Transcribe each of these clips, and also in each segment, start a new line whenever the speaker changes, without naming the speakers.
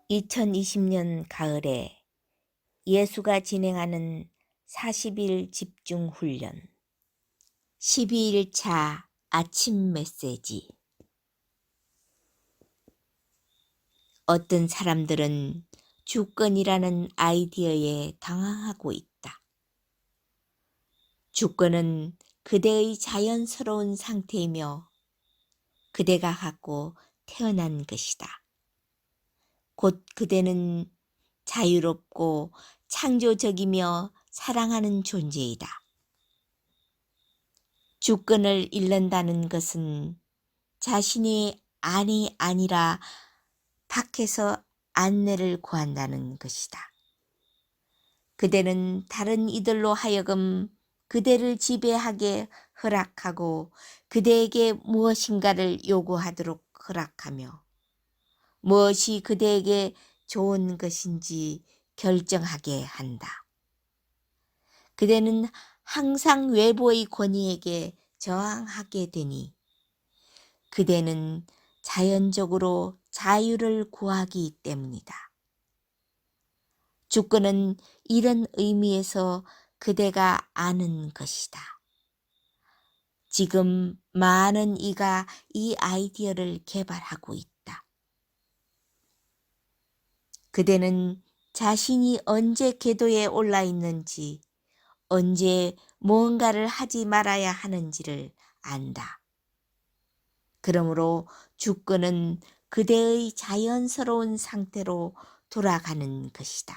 2020년 가을에 예수가 진행하는 40일 집중 훈련 12일차 아침 메시지. 어떤 사람들은 주권이라는 아이디어에 당황하고 있다. 주권은 그대의 자연스러운 상태이며 그대가 갖고 태어난 것이다. 곧 그대는 자유롭고 창조적이며 사랑하는 존재이다. 주권을 잃는다는 것은 자신이 안이 아니라 밖에서 안내를 구한다는 것이다. 그대는 다른 이들로 하여금 그대를 지배하게 허락하고 그대에게 무엇인가를 요구하도록 허락하며 무엇이 그대에게 좋은 것인지 결정하게 한다. 그대는 항상 외부의 권위에게 저항하게 되니 그대는 자연적으로 자유를 구하기 때문이다. 주권은 이런 의미에서 그대가 아는 것이다. 지금 많은 이가 이 아이디어를 개발하고 있다. 그대는 자신이 언제 궤도에 올라 있는지, 언제 무언가를 하지 말아야 하는지를 안다. 그러므로 주권은 그대의 자연스러운 상태로 돌아가는 것이다.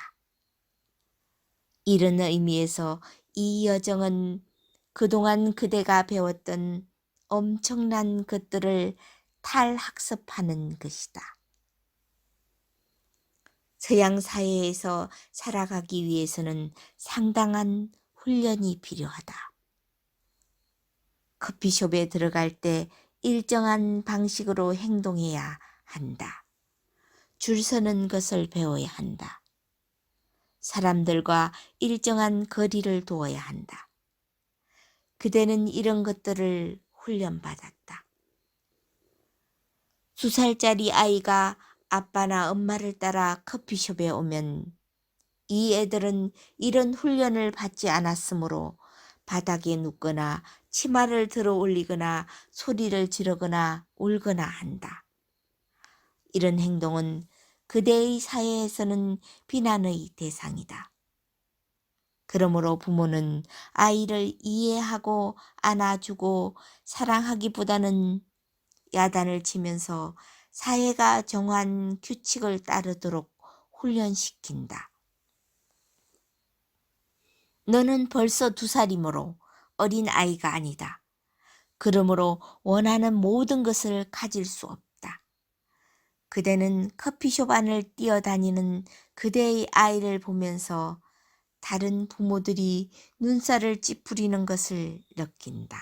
이런 의미에서 이 여정은 그동안 그대가 배웠던 엄청난 것들을 탈학습하는 것이다. 서양 사회에서 살아가기 위해서는 상당한 훈련이 필요하다. 커피숍에 들어갈 때 일정한 방식으로 행동해야 한다. 줄 서는 것을 배워야 한다. 사람들과 일정한 거리를 두어야 한다. 그대는 이런 것들을 훈련받았다. 2살짜리 아이가 아빠나 엄마를 따라 커피숍에 오면 이 애들은 이런 훈련을 받지 않았으므로 바닥에 눕거나 치마를 들어 올리거나 소리를 지르거나 울거나 한다. 이런 행동은 그대의 사회에서는 비난의 대상이다. 그러므로 부모는 아이를 이해하고 안아주고 사랑하기보다는 야단을 치면서 사회가 정한 규칙을 따르도록 훈련시킨다. 너는 벌써 2살이므로 어린 아이가 아니다. 그러므로 원하는 모든 것을 가질 수 없다. 그대는 커피숍 안을 뛰어다니는 그대의 아이를 보면서 다른 부모들이 눈살을 찌푸리는 것을 느낀다.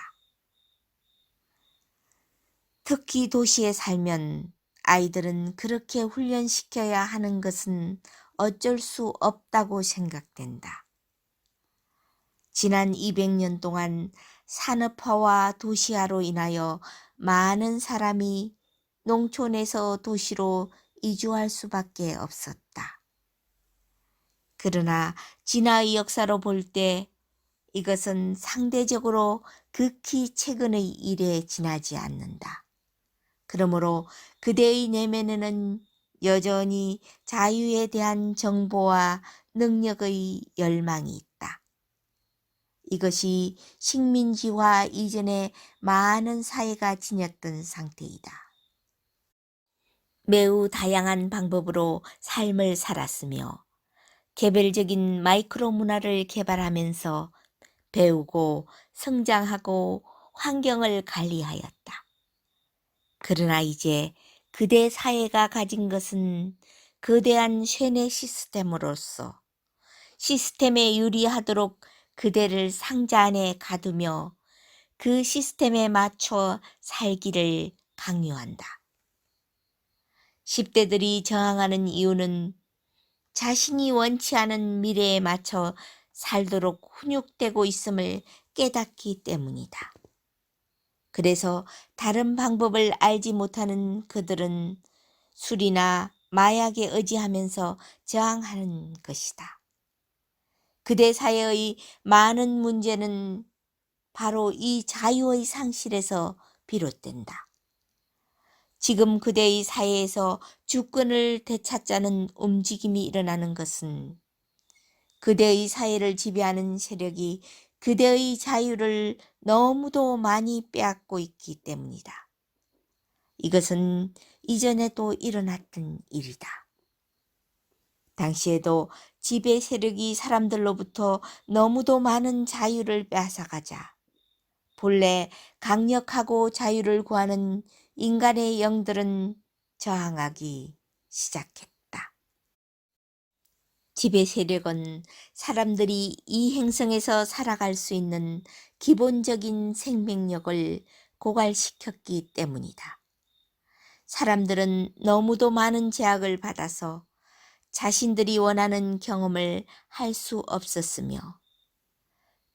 특히 도시에 살면 아이들은 그렇게 훈련시켜야 하는 것은 어쩔 수 없다고 생각된다. 지난 200년 동안 산업화와 도시화로 인하여 많은 사람이 농촌에서 도시로 이주할 수밖에 없었다. 그러나 진화의 역사로 볼 때 이것은 상대적으로 극히 최근의 일에 지나지 않는다. 그러므로 그대의 내면에는 여전히 자유에 대한 정보와 능력의 열망이 있다. 이것이 식민지화 이전에 많은 사회가 지녔던 상태이다. 매우 다양한 방법으로 삶을 살았으며 개별적인 마이크로 문화를 개발하면서 배우고 성장하고 환경을 관리하였다. 그러나 이제 그대 사회가 가진 것은 거대한 쇠뇌 시스템으로서 시스템에 유리하도록 그대를 상자 안에 가두며 그 시스템에 맞춰 살기를 강요한다. 10대들이 저항하는 이유는 자신이 원치 않은 미래에 맞춰 살도록 훈육되고 있음을 깨닫기 때문이다. 그래서 다른 방법을 알지 못하는 그들은 술이나 마약에 의지하면서 저항하는 것이다. 그대 사회의 많은 문제는 바로 이 자유의 상실에서 비롯된다. 지금 그대의 사회에서 주권을 되찾자는 움직임이 일어나는 것은 그대의 사회를 지배하는 세력이 그대의 자유를 너무도 많이 빼앗고 있기 때문이다. 이것은 이전에도 일어났던 일이다. 당시에도 지배 세력이 사람들로부터 너무도 많은 자유를 빼앗아가자 본래 강력하고 자유를 구하는 인간의 영들은 저항하기 시작했다. 지배 세력은 사람들이 이 행성에서 살아갈 수 있는 기본적인 생명력을 고갈시켰기 때문이다. 사람들은 너무도 많은 제약을 받아서 자신들이 원하는 경험을 할 수 없었으며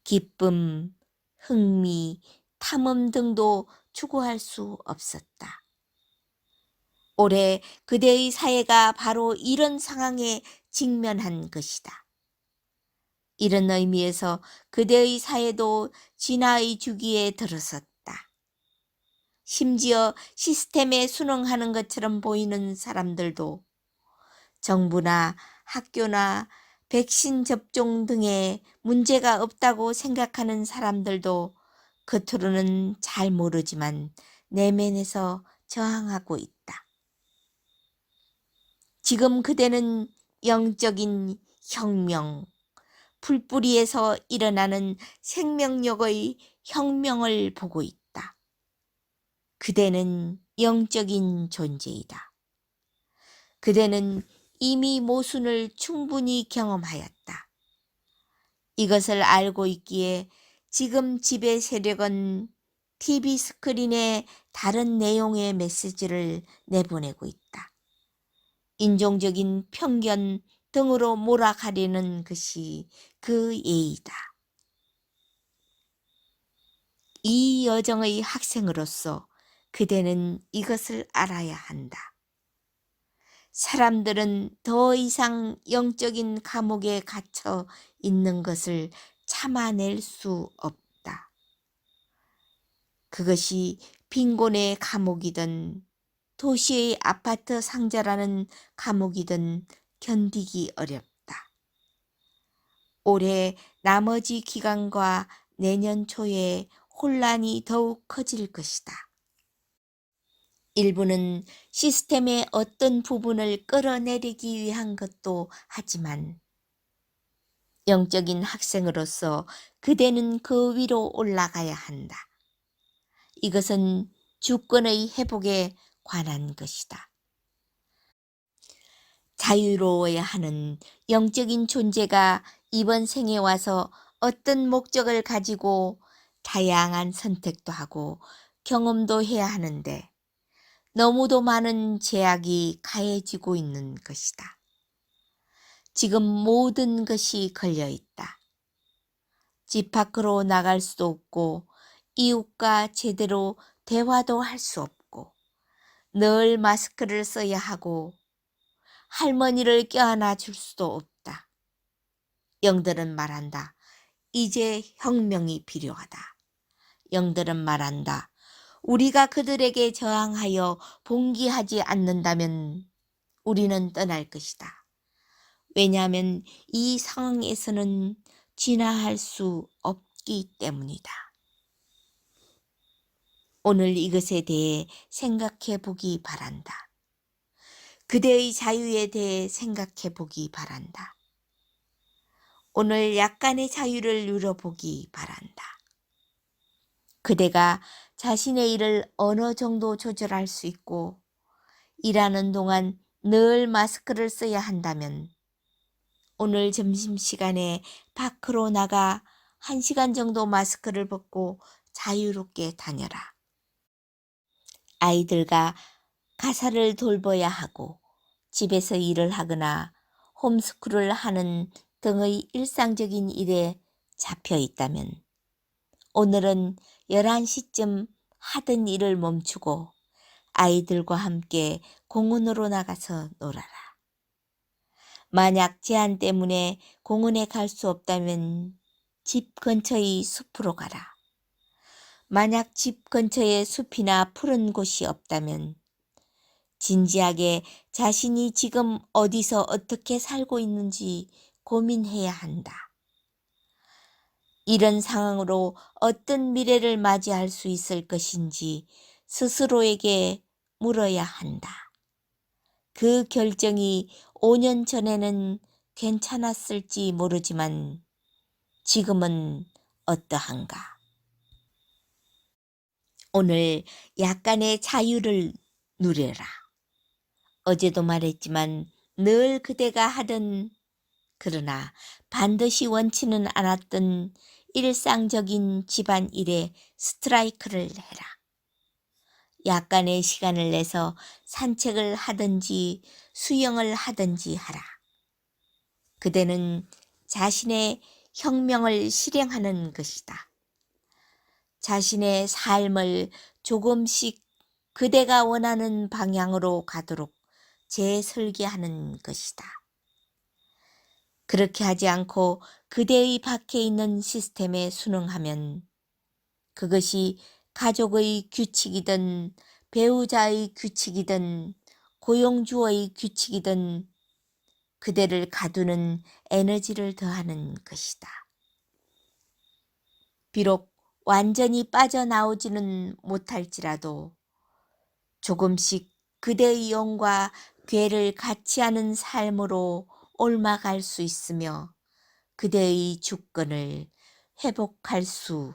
기쁨, 흥미, 탐험 등도 추구할 수 없었다. 올해 그대의 사회가 바로 이런 상황에 직면한 것이다. 이런 의미에서 그대의 사회도 진화의 주기에 들어섰다. 심지어 시스템에 순응하는 것처럼 보이는 사람들도 정부나 학교나 백신 접종 등에 문제가 없다고 생각하는 사람들도 겉으로는 잘 모르지만 내면에서 저항하고 있다. 지금 그대는 영적인 혁명, 풀뿌리에서 일어나는 생명력의 혁명을 보고 있다. 그대는 영적인 존재이다. 그대는 이미 모순을 충분히 경험하였다. 이것을 알고 있기에 지금 지배 세력은 TV 스크린에 다른 내용의 메시지를 내보내고 있다. 인종적인 편견 등으로 몰아가려는 것이 그 예의다. 이 여정의 학생으로서 그대는 이것을 알아야 한다. 사람들은 더 이상 영적인 감옥에 갇혀 있는 것을 참아낼 수 없다. 그것이 빈곤의 감옥이든 도시의 아파트 상자라는 감옥이든 견디기 어렵다. 올해 나머지 기간과 내년 초에 혼란이 더욱 커질 것이다. 일부는 시스템의 어떤 부분을 끌어내리기 위한 것도 하지만 영적인 학생으로서 그대는 그 위로 올라가야 한다. 이것은 주권의 회복에 관한 것이다. 자유로워야 하는 영적인 존재가 이번 생에 와서 어떤 목적을 가지고 다양한 선택도 하고 경험도 해야 하는데 너무도 많은 제약이 가해지고 있는 것이다. 지금 모든 것이 걸려 있다. 집 밖으로 나갈 수도 없고 이웃과 제대로 대화도 할 수 없고 늘 마스크를 써야 하고 할머니를 껴안아 줄 수도 없다. 영들은 말한다. 이제 혁명이 필요하다. 영들은 말한다. 우리가 그들에게 저항하여 봉기하지 않는다면 우리는 떠날 것이다. 왜냐하면 이 상황에서는 진화할 수 없기 때문이다. 오늘 이것에 대해 생각해 보기 바란다. 그대의 자유에 대해 생각해 보기 바란다. 오늘 약간의 자유를 누려보기 바란다. 그대가 자신의 일을 어느 정도 조절할 수 있고 일하는 동안 늘 마스크를 써야 한다면 오늘 점심시간에 밖으로 나가 1시간 정도 마스크를 벗고 자유롭게 다녀라. 아이들과 가사를 돌봐야 하고 집에서 일을 하거나 홈스쿨을 하는 등의 일상적인 일에 잡혀 있다면 오늘은 11시쯤 하던 일을 멈추고 아이들과 함께 공원으로 나가서 놀아라. 만약 제한 때문에 공원에 갈 수 없다면 집 근처의 숲으로 가라. 만약 집 근처에 숲이나 푸른 곳이 없다면 진지하게 자신이 지금 어디서 어떻게 살고 있는지 고민해야 한다. 이런 상황으로 어떤 미래를 맞이할 수 있을 것인지 스스로에게 물어야 한다. 그 결정이 5년 전에는 괜찮았을지 모르지만 지금은 어떠한가? 오늘 약간의 자유를 누려라. 어제도 말했지만 늘 그대가 하던 그러나 반드시 원치는 않았던 일상적인 집안일에 스트라이크를 해라. 약간의 시간을 내서 산책을 하든지 수영을 하든지 하라. 그대는 자신의 혁명을 실행하는 것이다. 자신의 삶을 조금씩 그대가 원하는 방향으로 가도록 재설계하는 것이다. 그렇게 하지 않고 그대의 밖에 있는 시스템에 순응하면 그것이 가족의 규칙이든 배우자의 규칙이든 고용주의 규칙이든 그대를 가두는 에너지를 더하는 것이다. 비록 완전히 빠져나오지는 못할지라도 조금씩 그대의 영과 괴를 같이 하는 삶으로 옮아갈 수 있으며 그대의 주권을 회복할 수